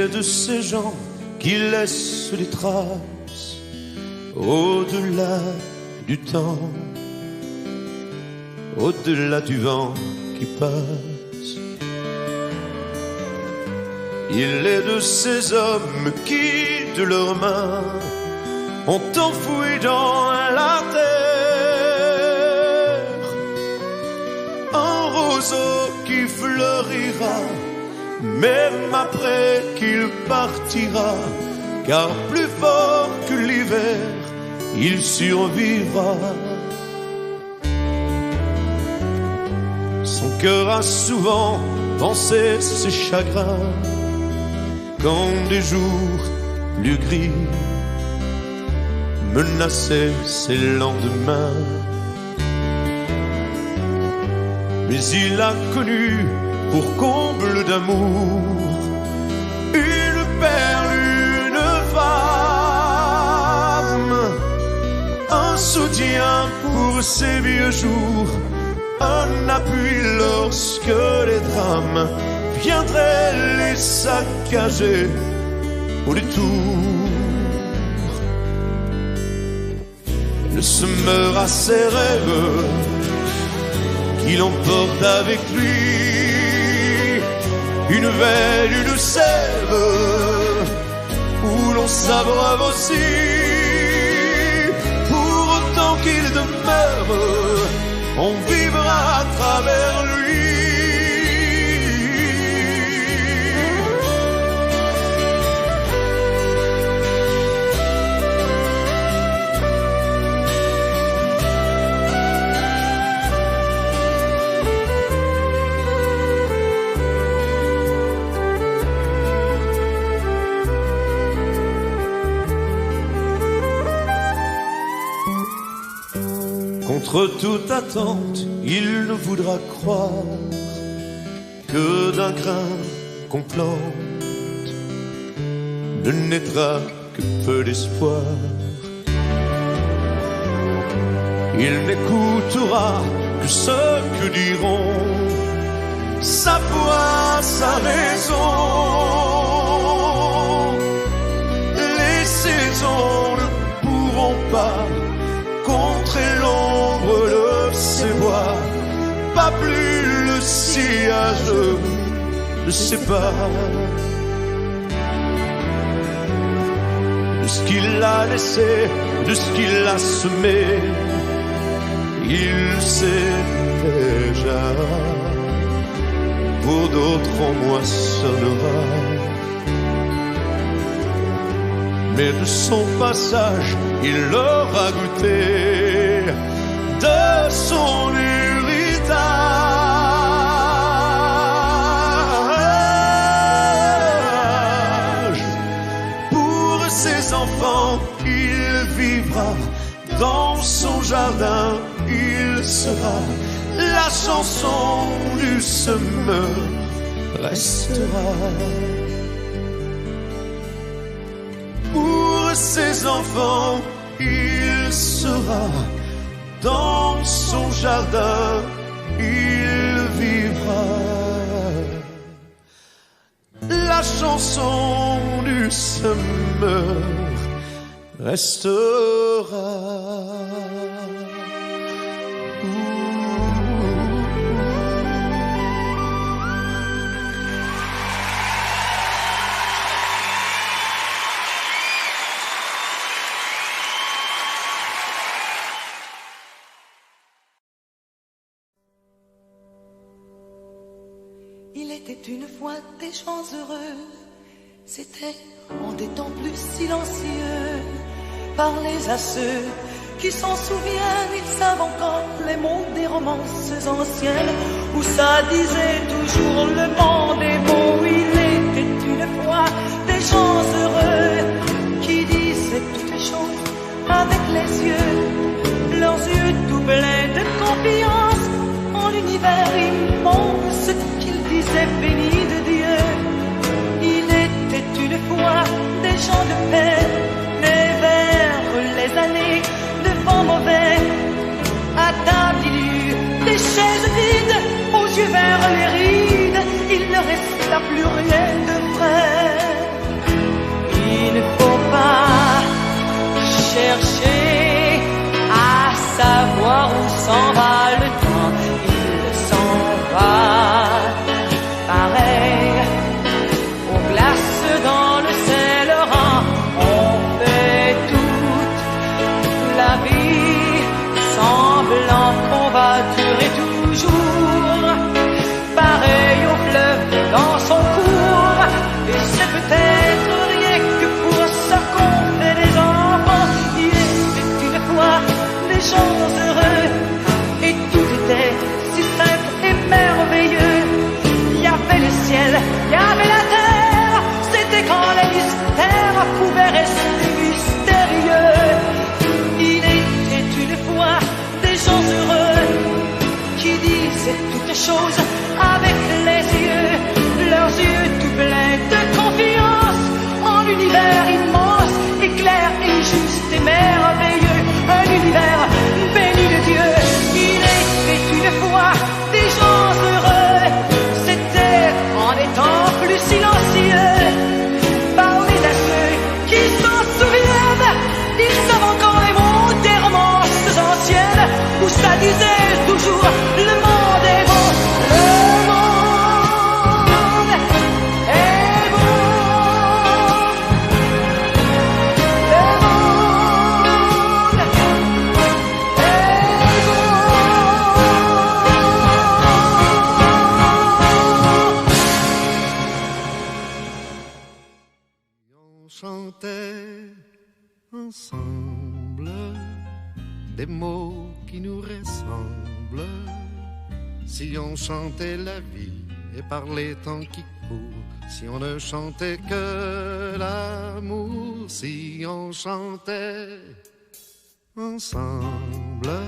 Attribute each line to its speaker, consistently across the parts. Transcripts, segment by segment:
Speaker 1: est de ces gens qui laissent des traces au-delà du temps, au-delà du vent qui passe. Il est de ces hommes qui, de leurs mains, ont enfoui dans la terre un roseau qui fleurira, même après qu'il partira, car plus fort que l'hiver, il survivra. Son cœur a souvent pensé ses chagrins, quand des jours plus gris menaçaient ses lendemains. Mais il a connu, pour comble d'amour, une perle, une femme, un soutien pour ses vieux jours, un appui lorsque les drames viendraient les saccager au détour. Le semeur à ses rêves qu'il emporte avec lui, une veine, une sève où l'on s'abreuve aussi. Pour autant qu'il demeure, on vivra à travers lui. Contre toute attente, il ne voudra croire que d'un grain qu'on plante ne naîtra que peu d'espoir. Il n'écoutera que ce que diront sa foi, sa raison. Les saisons ne pourront pas contrer l'ombre de ses bois, pas plus le sillage de ses pas. De ce qu'il a laissé, de ce qu'il a semé, il sait déjà. Pour d'autres on moissonnera, mais de son passage il aura goûté de son héritage. Pour ses enfants il vivra, dans son jardin il sera, la chanson du semeur restera. Pour ses enfants il sera, dans son jardin il vivra, la chanson du semeur restera.
Speaker 2: Il était une fois des gens heureux, c'était en des temps plus silencieux. Parlez à ceux qui s'en souviennent, ils savent encore les mots des romances anciennes, où ça disait toujours le monde est beau. Il était une fois des gens heureux, qui disaient toutes les choses avec les yeux, leurs yeux tout pleins de confiance en l'univers immense qu'ils disaient béni de Dieu. Il était une fois des gens de paix, mais vers les années de vent mauvais, à table il y eut des chaises vides, aux yeux vers les rides, il ne resta plus rien de vrai. toutes choses avec les yeux, leurs yeux tout pleins de confiance en l'univers immense, éclair et juste et merveilleux, un univers béni de Dieu. Il était une fois des gens heureux, c'était en étant plus silencieux. Parlez à ceux qui s'en souviennent, ils savent encore les mots des romances anciennes où ça disait toujours le monde est beau, le monde est beau, le monde est beau.
Speaker 1: On chantait ensemble des mots qui nous ressemblent. Si on chantait la vie et par les temps qui courent, si on ne chantait que l'amour, si on chantait ensemble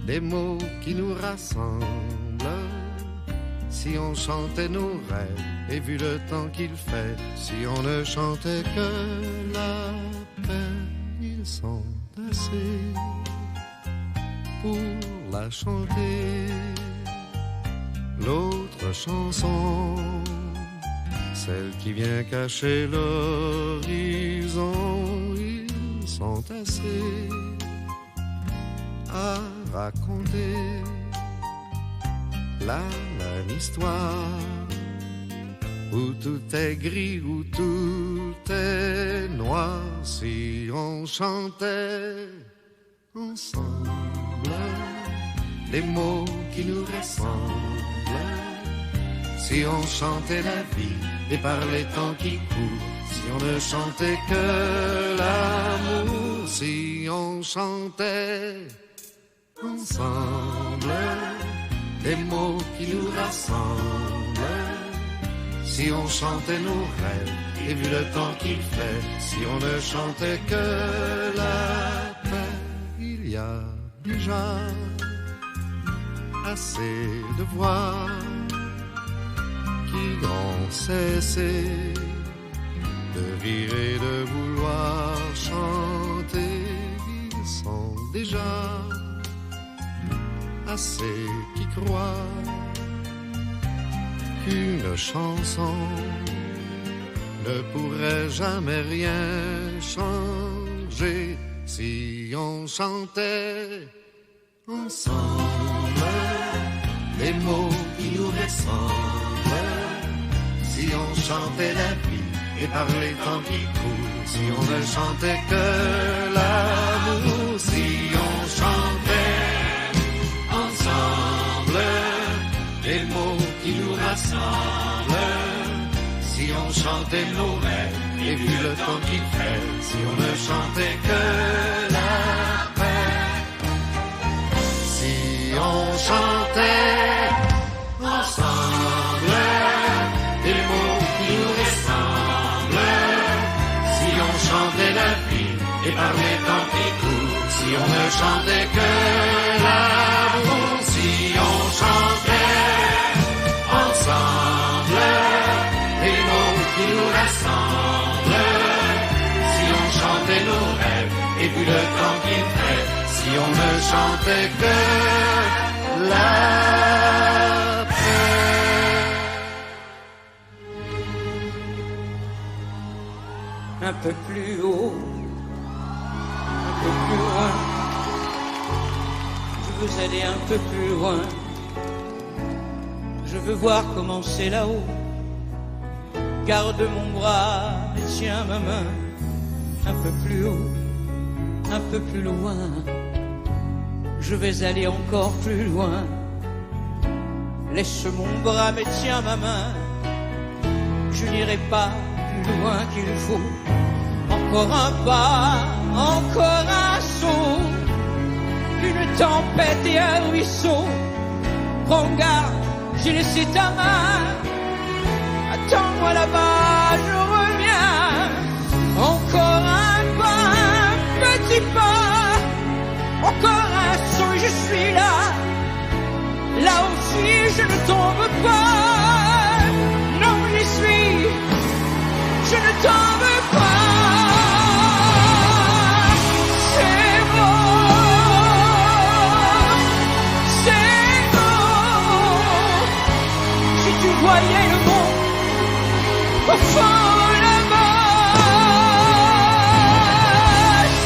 Speaker 1: des mots qui nous rassemblent, si on chantait nos rêves et vu le temps qu'il fait, si on ne chantait que la paix, ils sont assez pour la chanter. L'autre chanson, celle qui vient cacher l'horizon, ils sont assez à raconter la même histoire, où tout est gris, où tout est noir. Si on chantait ensemble les mots qui nous ressemblent, si on chantait la vie et par les temps qui courent, si on ne chantait que l'amour, si on chantait ensemble des mots qui nous rassemblent, si on chantait nos rêves et vu le temps qu'il fait, si on ne chantait que la paix, il y a déjà assez de voix qui ont cessé de rire et de vouloir chanter. Ils sont déjà assez qui croient qu'une chanson ne pourrait jamais rien changer si on chantait ensemble les mots qui nous ressemblent, si on chantait la vie et par les temps qui courent, si on ne chantait que l'amour, si on chantait ensemble les mots qui nous rassemblent, si on chantait nos rêves et vu le temps qu'il fait, si on ne chantait que la paix, si on chantait ensemble des mots qui nous ressemblent, si on chantait la vie et par les temps qui courent, si on ne chantait que l'amour, si on chantait ensemble des mots qui nous rassemblent, si on chantait nos rêves et vu le temps qu'il fait, si on ne chantait que la paix.
Speaker 3: Un peu plus haut, un peu plus loin, je veux aller un peu plus loin, je veux voir comment c'est là-haut. Garde mon bras et tiens ma main, un peu plus haut, un peu plus loin, je vais aller encore plus loin. Laisse mon bras mais tiens ma main, je n'irai pas plus loin qu'il faut. Encore un pas, encore un saut, une tempête et un ruisseau. Prends garde, j'ai laissé ta main, attends-moi là-bas, je reviens. Encore un pas, un petit pas, encore un saut et je suis là. là aussi je ne tombe pas. Non, j'y suis, je ne tombe pas. C'est bon, c'est bon. Si tu voyais le monde au fond là-bas,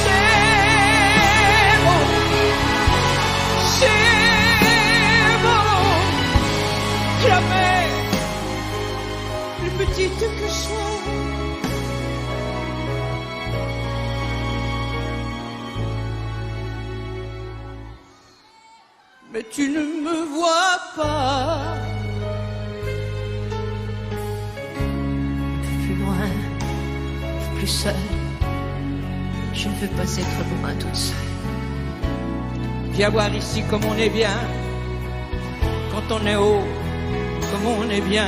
Speaker 3: c'est bon, c'est bon. Jamais, plus petite que je sois, mais tu ne me vois pas.
Speaker 4: Plus loin, plus seul. Je ne veux pas être loin toute seule.
Speaker 3: Viens voir ici comme on est bien. Quand on est haut, comme on est bien.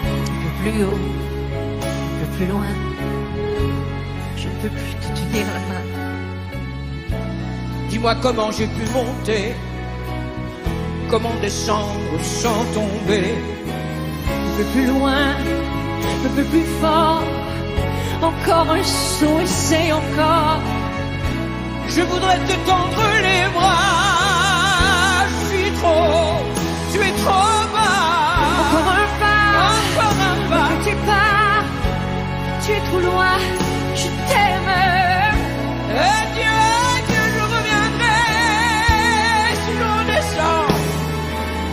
Speaker 4: Un peu plus haut, un peu plus loin. Je ne peux plus te tenir la main.
Speaker 3: Dis-moi comment j'ai pu monter, comment descendre sans tomber.
Speaker 4: Un peu plus loin, un peu plus fort. Encore un saut et c'est encore.
Speaker 3: Je voudrais te tendre les bras. Je suis trop, tu es trop bas.
Speaker 4: Encore un pas,
Speaker 3: Encore un pas.
Speaker 4: un petit pas. Tu es trop loin, je t'aime.
Speaker 3: Adieu, adieu, je reviendrai si l'on descend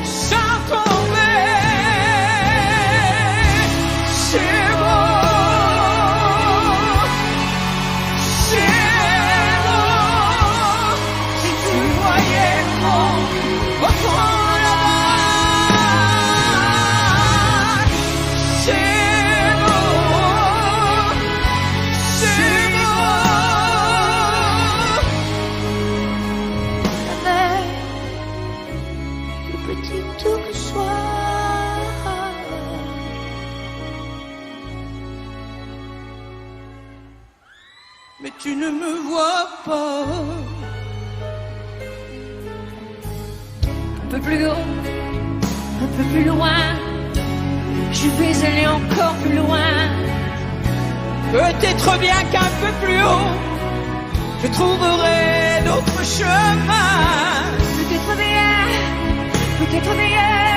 Speaker 3: sans tomber. C'est bon, c'est bon. Si tu voyais le monde au fond là-bas, c'est bon, c'est bon.
Speaker 4: Avec plus petite que je sois.
Speaker 3: Mais tu ne me vois pas.
Speaker 4: Un peu plus haut, un peu plus loin. Je vais aller encore plus loin.
Speaker 3: Peut-être bien qu'un peu plus haut, je trouverai d'autres chemins.
Speaker 4: Peut-être bien, peut-être bien.